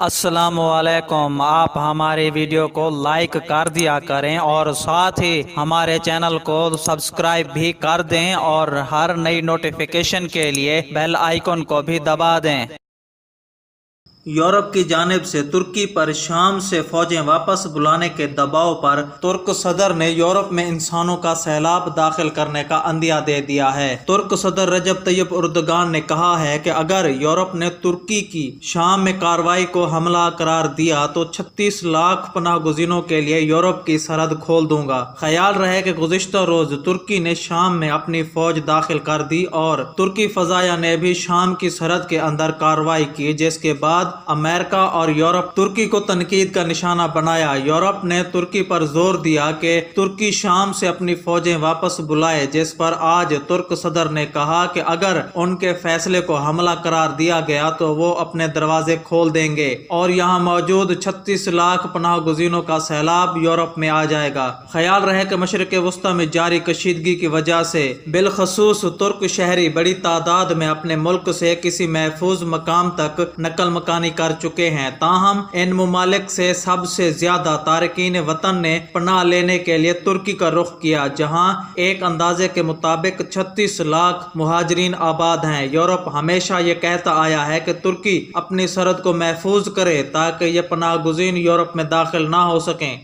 السلام علیکم۔ آپ ہمارے ویڈیو کو لائک کر دیا کریں اور ساتھ ہی ہمارے چینل کو سبسکرائب بھی کر دیں اور ہر نئی نوٹیفیکیشن کے لیے بیل آئیکن کو بھی دبا دیں۔ یورپ کی جانب سے ترکی پر شام سے فوجیں واپس بلانے کے دباؤ پر ترک صدر نے یورپ میں انسانوں کا سیلاب داخل کرنے کا عندیہ دے دیا ہے۔ ترک صدر رجب طیب اردگان نے کہا ہے کہ اگر یورپ نے ترکی کی شام میں کارروائی کو حملہ قرار دیا تو 36 لاکھ پناہ گزینوں کے لیے یورپ کی سرحد کھول دوں گا۔ خیال رہے کہ گزشتہ روز ترکی نے شام میں اپنی فوج داخل کر دی اور ترکی فضائیہ نے بھی شام کی سرحد کے اندر کارروائی کی، جس کے بعد امریکہ اور یورپ ترکی کو تنقید کا نشانہ بنایا۔ یورپ نے ترکی پر زور دیا کہ ترکی شام سے اپنی فوجیں واپس بلائے، جس پر آج ترک صدر نے کہا کہ اگر ان کے فیصلے کو حملہ قرار دیا گیا تو وہ اپنے دروازے کھول دیں گے اور یہاں موجود 36 لاکھ پناہ گزینوں کا سیلاب یورپ میں آ جائے گا۔ خیال رہے کہ مشرق وسطی میں جاری کشیدگی کی وجہ سے بالخصوص ترک شہری بڑی تعداد میں اپنے ملک سے کسی محفوظ مقام تک نقل مکانی کر چکے ہیں، تاہم ان ممالک سے سب سے زیادہ تارکین وطن نے پناہ لینے کے لیے ترکی کا رخ کیا، جہاں ایک اندازے کے مطابق 36 لاکھ مہاجرین آباد ہیں۔ یورپ ہمیشہ یہ کہتا آیا ہے کہ ترکی اپنی سرحد کو محفوظ کرے تاکہ یہ پناہ گزین یورپ میں داخل نہ ہو سکیں۔